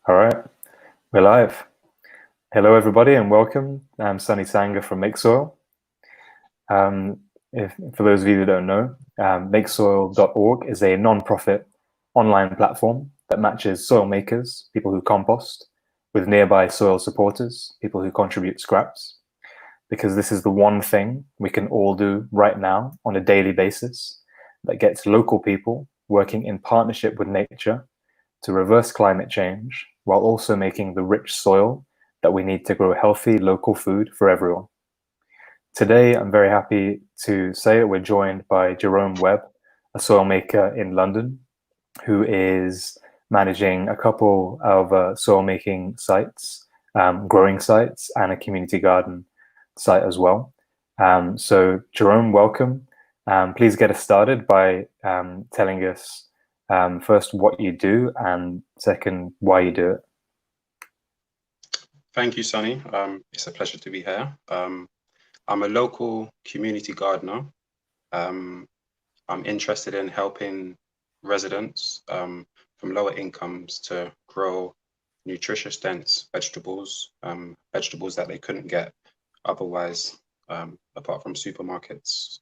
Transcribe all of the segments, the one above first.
All right, we're live. Hello, everybody, and welcome. I'm Sunny Sanga from MakeSoil. For those of you who don't know, MakeSoil.org is a non-profit online platform that matches soil makers, people who compost, with nearby soil supporters, people who contribute scraps, because this is the one thing we can all do right now on a daily basis that gets local people working in partnership with nature to reverse climate change while also making the rich soil that we need to grow healthy local food for everyone. Today, I'm very happy to say that we're joined by Jerome Webb, a soil maker in London, who is managing a couple of soil making sites, growing sites, and a community garden site as well. So Jerome, welcome. Please get us started by telling us first what you do, and second, why you do it. Thank you, Sunny. It's a pleasure to be here. I'm a local community gardener. I'm interested in helping residents from lower incomes to grow nutritious, dense vegetables, vegetables that they couldn't get otherwise, apart from supermarkets.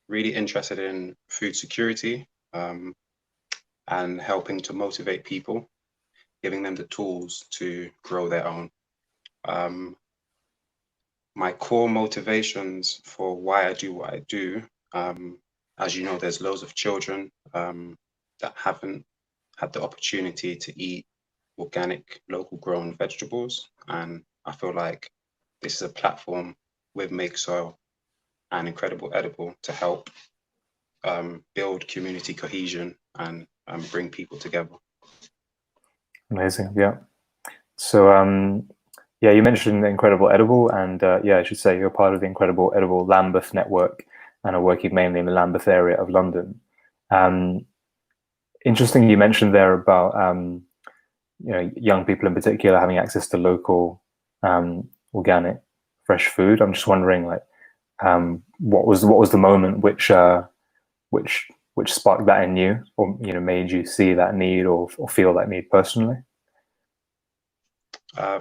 Really interested in food security and helping to motivate people, giving them the tools to grow their own. My core motivations for why I do what I do, as you know, there's loads of children that haven't had the opportunity to eat organic, local grown vegetables. And I feel like this is a platform with MakeSoil and Incredible Edible to help build community cohesion and bring people together. Amazing, yeah. So, yeah, you mentioned the Incredible Edible, and yeah, I should say you're part of the Incredible Edible Lambeth network and are working mainly in the Lambeth area of London. Interesting, you mentioned there about young people in particular having access to local, organic, fresh food. I'm just wondering, like, what was the moment which sparked that in you, or made you see that need or feel that need personally? I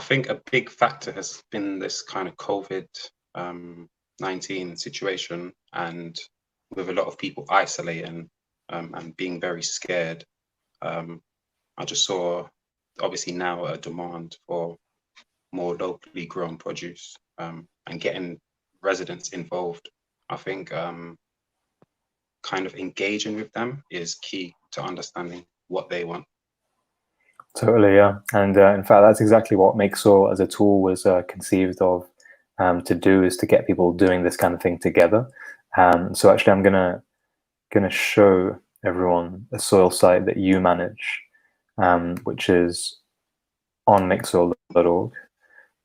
think a big factor has been this kind of COVID-19 situation, and with a lot of people isolating and being very scared. I just saw, obviously now, a demand for more locally grown produce and getting residents involved. I think kind of engaging with them is key to understanding what they want. Totally, yeah. And in fact, that's exactly what MakeSoil as a tool was conceived of to do, is to get people doing this kind of thing together. So actually, I'm gonna show everyone a soil site that you manage, which is on MakeSoil.org.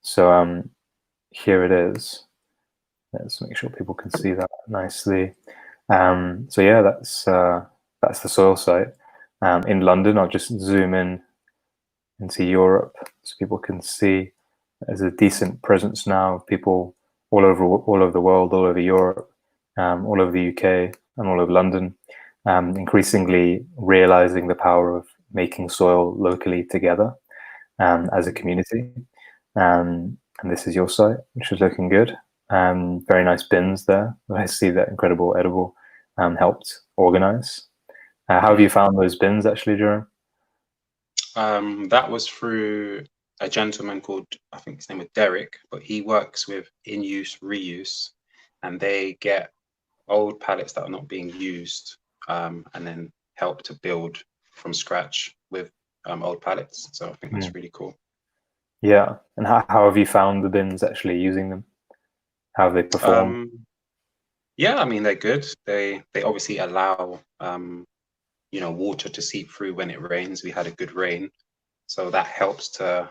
So here it is. Let's make sure people can see that nicely. So yeah, that's the soil site in London. I'll just zoom in into Europe so people can see there's a decent presence now of people all over the world, all over Europe, all over the UK, and all over London, increasingly realizing the power of making soil locally together as a community. And this is your site, which is looking good. Very nice bins there. I see that Incredible Edible helped organize. How have you found those bins, actually, Jerome? That was through a gentleman called, I think his name was Derek, but he works with in-use, reuse, and they get old pallets that are not being used and then help to build from scratch with old pallets. So I think that's really cool. Yeah. And how have you found the bins actually using them? How have they performed? Yeah, I mean, they're good. They obviously allow water to seep through when it rains. We had a good rain, so that helps to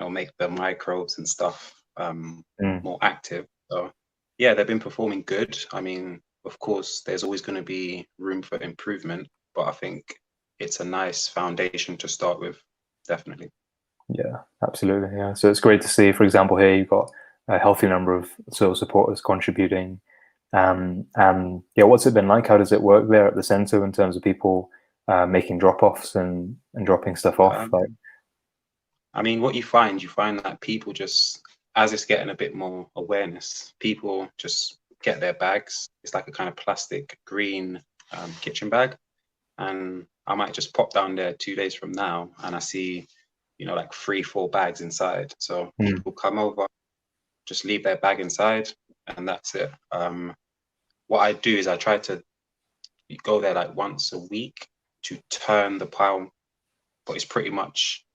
make the microbes and stuff more active. So yeah, they've been performing good. I mean, of course, there's always going to be room for improvement, but I think it's a nice foundation to start with, definitely. Yeah, absolutely. Yeah. So it's great to see, for example, here you've got a healthy number of soil supporters contributing. Yeah, what's it been like? How does it work there at the center in terms of people making drop-offs and dropping stuff off? Like, I mean, what you find that people just, as it's getting a bit more awareness, people just get their bags. It's like a kind of plastic green kitchen bag. And I might just pop down there 2 days from now and I see, like 3-4 bags inside. So people come over, just leave their bag inside and that's it. What I do is I try to go there like once a week to turn the pile, but it's pretty much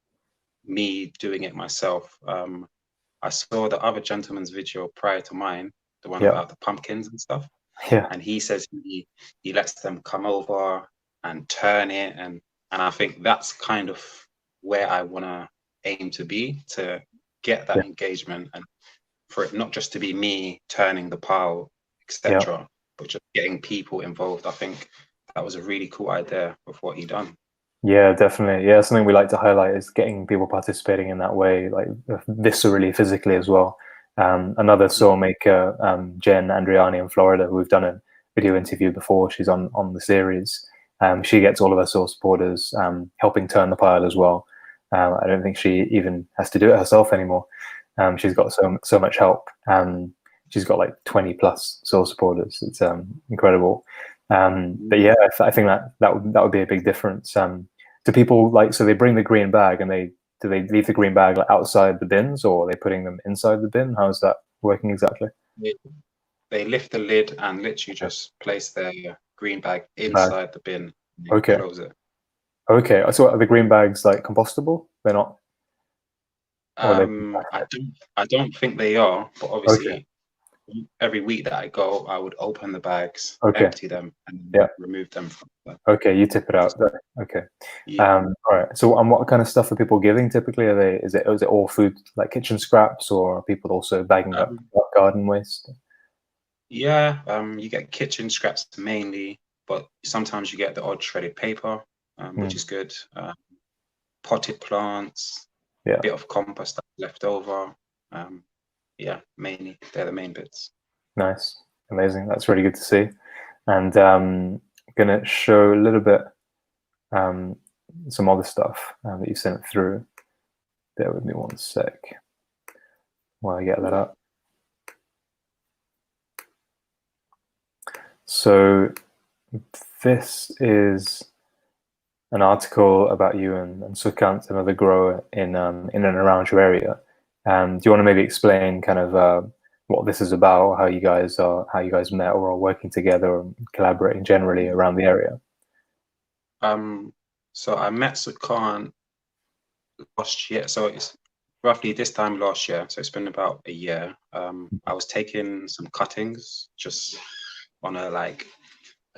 me doing it myself. I saw the other gentleman's video prior to mine, the one about the pumpkins and stuff. Yeah. And he says he lets them come over and turn it, and I think that's kind of where I want to aim to be, to get that engagement, and for it not just to be me turning the pile, etc., but just getting people involved. I think that was a really cool idea of what he done. Yeah, definitely. Yeah, something we like to highlight is getting people participating in that way, like viscerally, physically as well. Another soil maker, Jen Andriani in Florida, who we've done a video interview before. She's on the series. She gets all of her soil supporters helping turn the pile as well. I don't think she even has to do it herself anymore. She's got so much help. She's got like 20 plus soil supporters. It's incredible. But yeah, I think that would be a big difference. Do people so they bring the green bag and do they leave the green bag like outside the bins, or are they putting them inside the bin? How is that working exactly? They lift the lid and literally just place their green bag inside the bin. And close it. Okay. So are the green bags like compostable? They're not. I don't think they are, but obviously every week that I go, I would open the bags, empty them, and remove them from there. Okay, you tip it out there. Okay. All right. So, what kind of stuff are people giving typically? Is it all food, like kitchen scraps, or are people also bagging up garden waste? Yeah, you get kitchen scraps mainly, but sometimes you get the odd shredded paper, which is good. Potted plants, a bit of compost that's left over. Yeah, mainly they're the main bits. Nice, amazing. That's really good to see. And I'm gonna show a little bit some other stuff that you sent through. Bear with me one sec while I get that up. So this is an article about you and Sukant, another grower in and around your area. Do you want to maybe explain kind of what this is about, how you guys met or are working together or collaborating generally around the area? So I met Sukant last year. So it's roughly this time last year. So it's been about a year. I was taking some cuttings just on a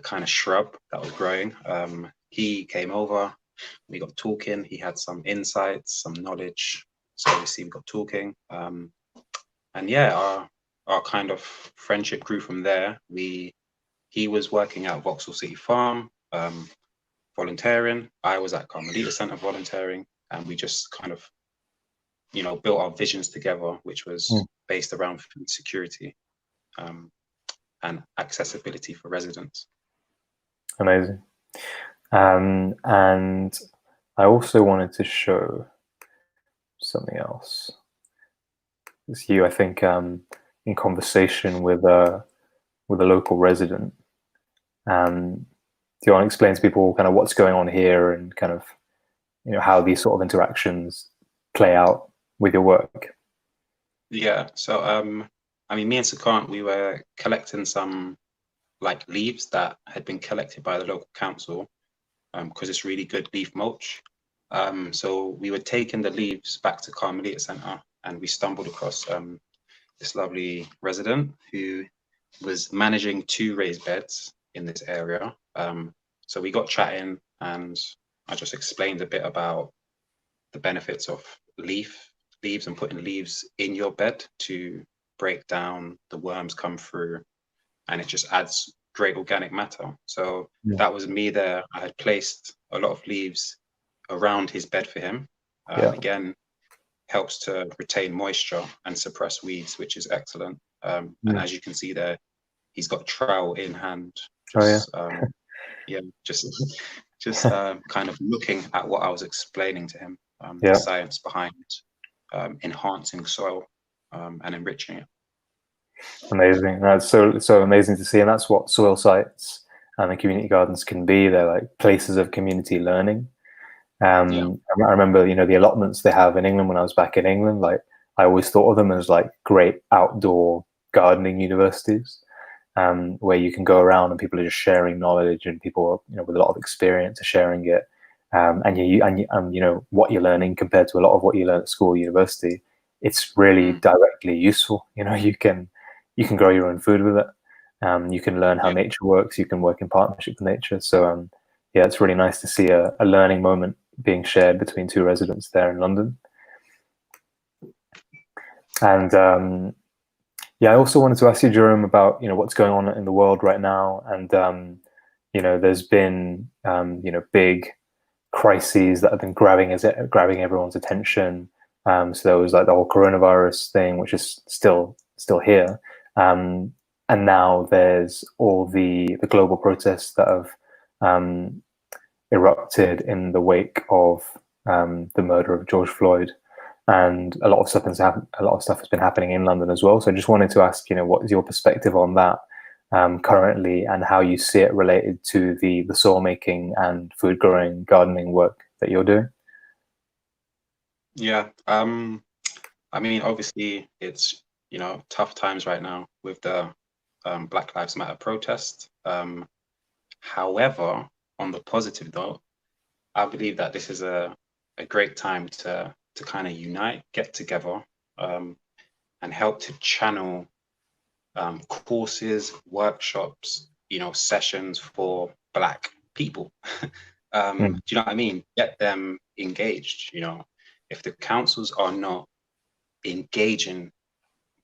kind of shrub that was growing. He came over, we got talking. He had some insights, some knowledge. So obviously we got talking. And yeah, our kind of friendship grew from there. He was working at Vauxhall City Farm, volunteering. I was at Carmelita Centre volunteering, and we just kind of, built our visions together, which was based around food security and accessibility for residents. Amazing. And I also wanted to show something else. It's you, I think, in conversation with a local resident. Do you want to explain to people kind of what's going on here and kind of, how these sort of interactions play out with your work? Yeah. So, I mean, me and Sukant, we were collecting some leaves that had been collected by the local council because it's really good leaf mulch. So we were taking the leaves back to Carmelita Centre, and we stumbled across this lovely resident who was managing 2 raised beds in this area. So we got chatting, and I just explained a bit about the benefits of leaves and putting leaves in your bed to break down the worms come through, and it just adds great organic matter. So that was me there. I had placed a lot of leaves around his bed for him. Again, helps to retain moisture and suppress weeds, which is excellent. And as you can see there, he's got trowel in hand. Just just kind of looking at what I was explaining to him, Yeah. the science behind enhancing soil and enriching it. Amazing. That's so amazing to see, and that's what soil sites and the community gardens can be. They're like places of community learning. Yeah. I remember, the allotments they have in England when I was back in England. Like, I always thought of them as like great outdoor gardening universities, where you can go around and people are just sharing knowledge, and people, with a lot of experience are sharing it. And what you're learning compared to a lot of what you learn at school or university, it's really directly useful. You can grow your own food with it. You can learn how nature works. You can work in partnership with nature. So yeah, it's really nice to see a learning moment being shared between two residents there in London. And yeah, I also wanted to ask you, Jerome, about what's going on in the world right now. And there's been big crises that have been grabbing everyone's attention. So there was like the whole coronavirus thing, which is still here. And now there's all the global protests that have erupted in the wake of the murder of George Floyd, and a lot of stuff has been happening in London as well. So I just wanted to ask, what is your perspective on that currently, and how you see it related to the soil making and food growing, gardening work that you're doing? Yeah. I mean, obviously, it's tough times right now with the Black Lives Matter protest. However, on the positive note, I believe that this is a great time to kind of unite, get together, and help to channel courses, workshops, sessions for Black people. Do you know what I mean? Get them engaged. If the councils are not engaging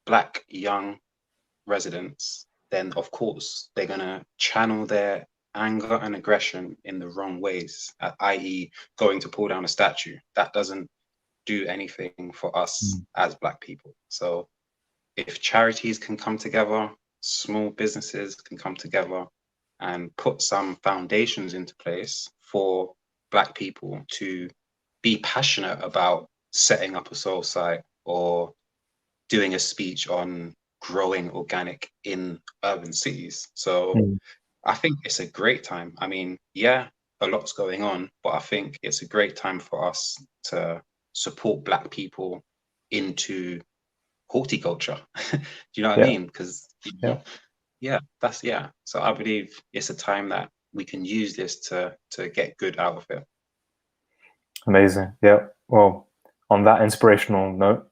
Black young residents, then of course they're gonna channel their anger and aggression in the wrong ways, i.e. going to pull down a statue. That doesn't do anything for us as Black people. So if charities can come together, small businesses can come together and put some foundations into place for Black people to be passionate about setting up a soil site or doing a speech on growing organic in urban cities. So I think it's a great time. I mean, yeah, a lot's going on, but I think it's a great time for us to support Black people into horticulture. Do you know what I mean? Because So I believe it's a time that we can use this to get good out of it. Amazing. Yeah. Well, on that inspirational note,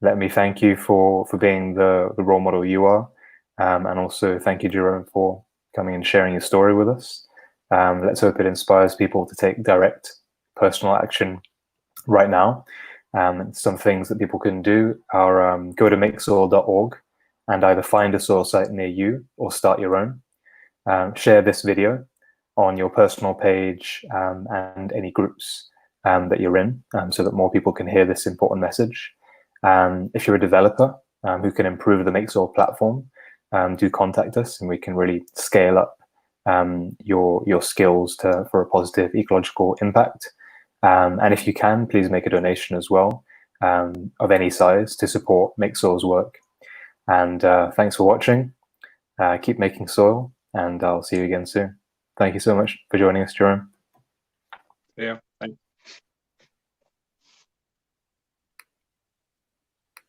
let me thank you for being the role model you are, and also thank you, Jerome, for coming and sharing your story with us. Let's hope it inspires people to take direct personal action right now. Some things that people can do are go to makesoil.org and either find a soil site near you or start your own. Share this video on your personal page and any groups that you're in, so that more people can hear this important message. If you're a developer who can improve the MakeSoil platform, do contact us, and we can really scale up your skills for a positive ecological impact. And if you can, please make a donation as well, of any size, to support MakeSoil's work. And thanks for watching. Keep making soil, and I'll see you again soon. Thank you so much for joining us, Jerome. Yeah.